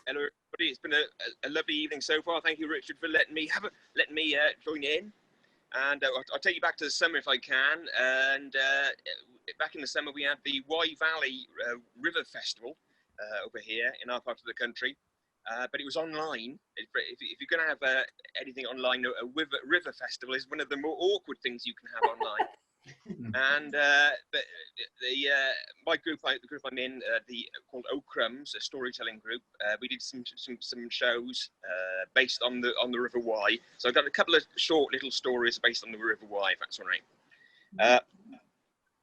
Hello, everybody. It's been a lovely evening so far. Thank you, Richard, for letting me join in. And I'll take you back to the summer if I can. And back in the summer, we had the Wye Valley River Festival over here in our part of the country. But it was online. If you're going to have anything online, a river festival is one of the more awkward things you can have online. And my group, the group I'm in, called O Crumbs, a storytelling group. We did some shows based on the River Wye. So I've got a couple of short little stories based on the River Wye, if that's all right.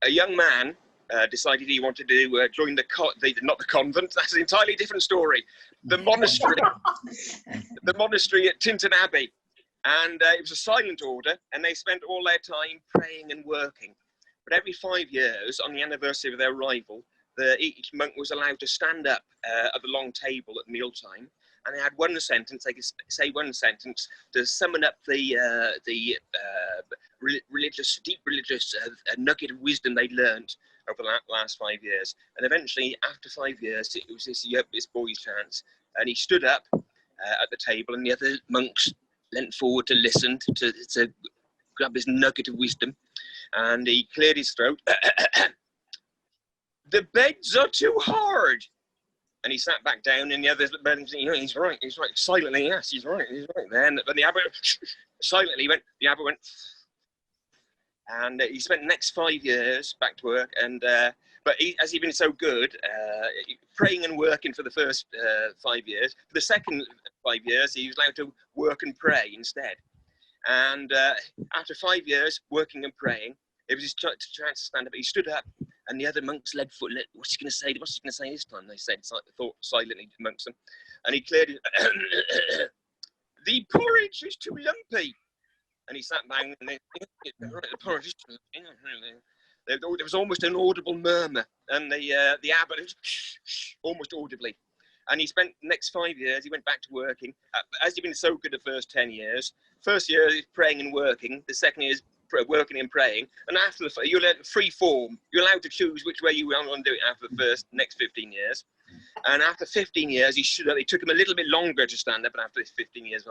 A young man decided he wanted to join not the convent. That's an entirely different story. The monastery, the monastery at Tintern Abbey, and it was a silent order, and they spent all their time praying and working. But every 5 years, on the anniversary of their arrival, each monk was allowed to stand up at the long table at mealtime, and they had one sentence. They could say one sentence to summon up the deep religious nugget of wisdom they'd learned over the last 5 years. And eventually, after 5 years, it was this boy's chance, and he stood up at the table, and the other monks leant forward to listen to grab this nugget of wisdom. And he cleared his throat. The beds are too hard. And he sat back down, and the others looked at him saying, he's right. Silently, yes, he's right then. But the abbot silently went, and he spent the next 5 years back to work. And but as he'd been so good, praying and working for the first 5 years, for the second 5 years, he was allowed to work and pray instead. And after 5 years working and praying, it was his chance to stand up. He stood up, and the other monks led foot. What's he going to say? What's he going to say this time? They said, thought silently amongst them. And he cleared it. The porridge is too lumpy. And he sat down, and the porridge is too lumpy. There was almost an audible murmur, and the abbot was almost audibly. And he spent the next 5 years, he went back to working. As he'd been so good the first 10 years, first year is praying and working, the second year is working and praying, and after you're free form. You're allowed to choose which way you want to do it after the next 15 years. And after 15 years, he stood up. It took him a little bit longer to stand up, but after 15 years,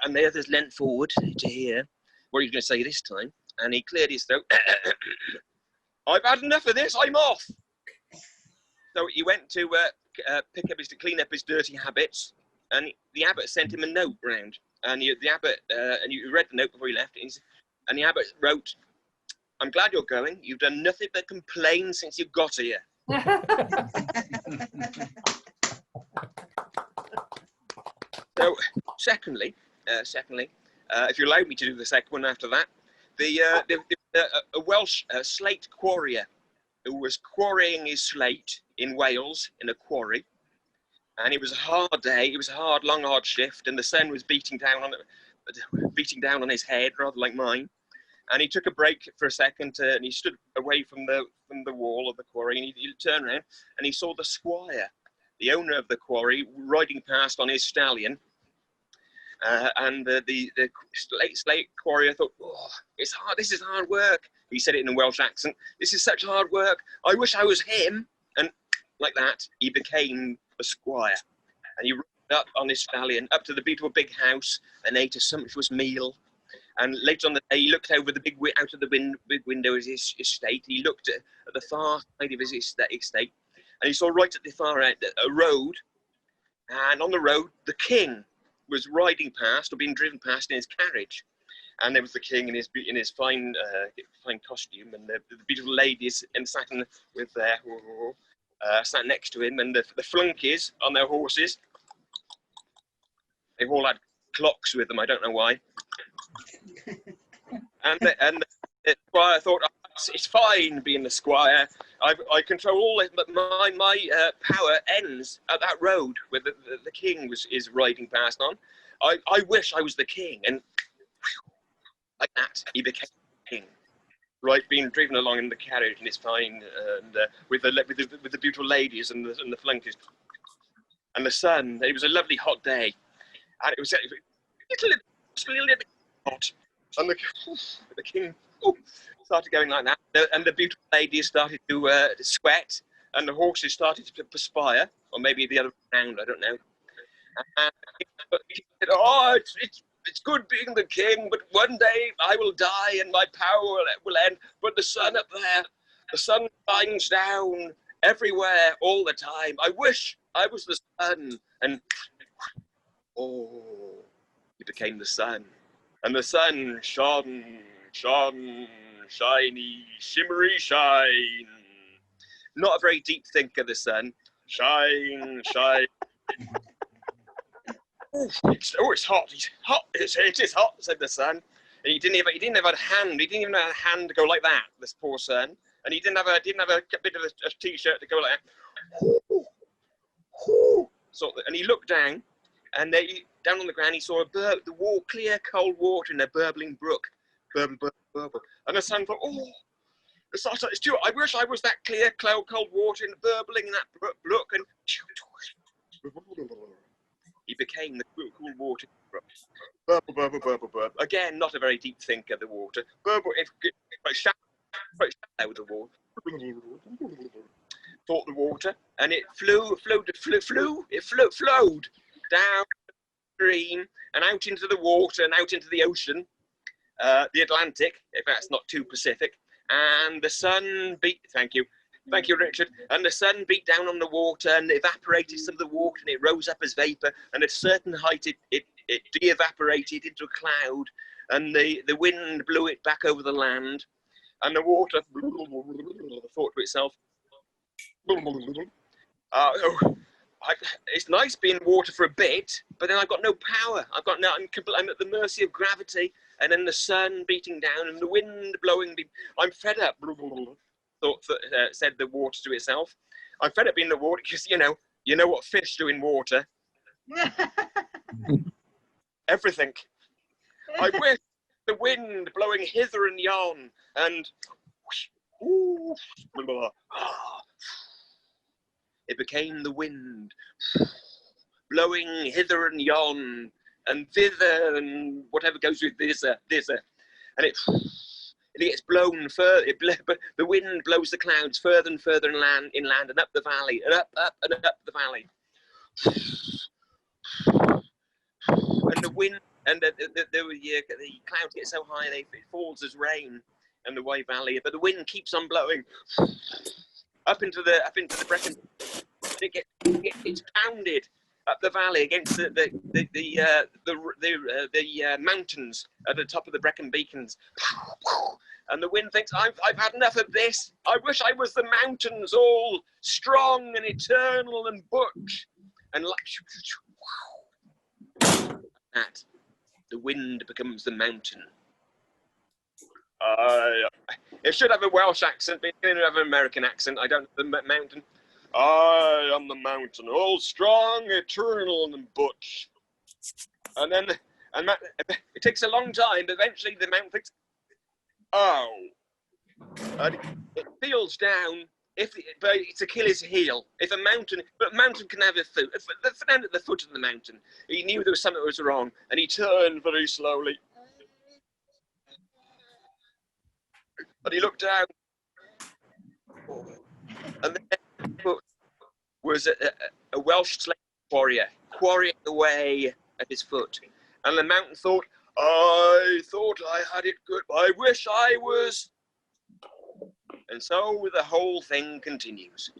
and the others leant forward to hear what he was going to say this time. And he cleared his throat. I've had enough of this. I'm off. So he went to clean up his dirty habits, and the abbot sent him a note round. And the abbot, and you read the note before he left, and the abbot wrote, "I'm glad you're going. You've done nothing but complain since you got here." So, secondly, if you allow me to do the second one after that, a Welsh slate quarrier who was quarrying his slate in Wales in a quarry, and it was a hard day. It was a long, hard shift, and the sun was beating down on his head, rather like mine. And he took a break for a second, and he stood away from the wall of the quarry, and he turned around, and he saw the squire, the owner of the quarry, riding past on his stallion. And the slate quarrier thought, "Oh, it's hard. This is hard work." He said it in a Welsh accent. "This is such hard work. I wish I was him." And like that, he became a squire, and he rode up on his stallion up to the beautiful big house and ate a sumptuous meal. And later on the day, he looked over out of the big window of his estate. He looked at the far side of his estate, and he saw right at the far end a road. And on the road, the king was riding past, or being driven past in his carriage. And there was the king in his fine costume, and the beautiful ladies sat next to him, and the flunkies on their horses. They've all had clocks with them. I don't know why. And the squire thought, it's fine being the squire. I control all it, but my power ends at that road where the king is riding past on. I wish I was the king, and like that he became king. Right, being driven along in the carriage in his fine, and with the beautiful ladies and the flunkies, and the sun. It was a lovely hot day, and it was a little bit hot. And the king started going like that, and the beautiful ladies started to sweat, and the horses started to perspire, or maybe the other way around, I don't know. And he said, "Oh, it's good being the king, but one day I will die and my power will end. But the sun up there, the sun shines down everywhere all the time. I wish I was the sun." And oh, he became the sun. And the sun shone, shiny, shimmery shine. Not a very deep thinker, the sun. Shine. It's hot. It's hot. It is hot," said the sun. And he didn't have a hand. He didn't even have a hand to go like that. This poor sun. And he didn't have a bit of a t-shirt to go like that. And he looked down, and down on the ground he saw clear cold water in a burbling brook. Burble, burble, burble. And the sun thought, "Oh, it's true. I wish I was that clear cold water in burbling in that brook." And he became the cool water. Burble, burble, burble, burble. Again, not a very deep thinker, the water. Burble, quite shallow, the water. Thought the water, and it flowed down the stream and out into the water and out into the ocean, the Atlantic, if that's not too Pacific. And the sun beat, thank you, Richard. And the sun beat down on the water and evaporated some of the water, and it rose up as vapor. And at a certain height, it de-evaporated into a cloud, and the wind blew it back over the land. And the water thought to itself, "It's nice being water for a bit, but then I've got no power. I'm at the mercy of gravity, and then the sun beating down and the wind blowing. I'm fed up." Said the water to itself. "I'm fed up being the water because you know what fish do in water. Everything. I wish the wind blowing hither and yon, and it became the wind blowing hither and yon and thither and whatever goes with thither. And it gets blown further. The wind blows the clouds further and further inland and up the valley and up and up the valley. And the wind and the clouds get so high it falls as rain in the Wye Valley, but the wind keeps on blowing up into the Brecon. It's pounded up the valley against the mountains at the top of the Brecon Beacons. And the wind thinks, I've had enough of this. I wish I was the mountains, all strong and eternal and butch. And like that, the wind becomes the mountain. It should have a Welsh accent, but it doesn't have an American accent. I don't know the mountain. "I am the mountain, all strong, eternal, and butch." And then it takes a long time, but eventually the mountain thinks, "Oh," and it feels down. But it's Achilles' heel. But a mountain can have a foot. Down at the foot of the mountain, he knew there was something that was wrong, and he turned very slowly. And he looked down, and there was a Welsh slave warrior quarrying away at his foot. And the mountain thought, "I thought I had it good. I wish I was." And so the whole thing continues.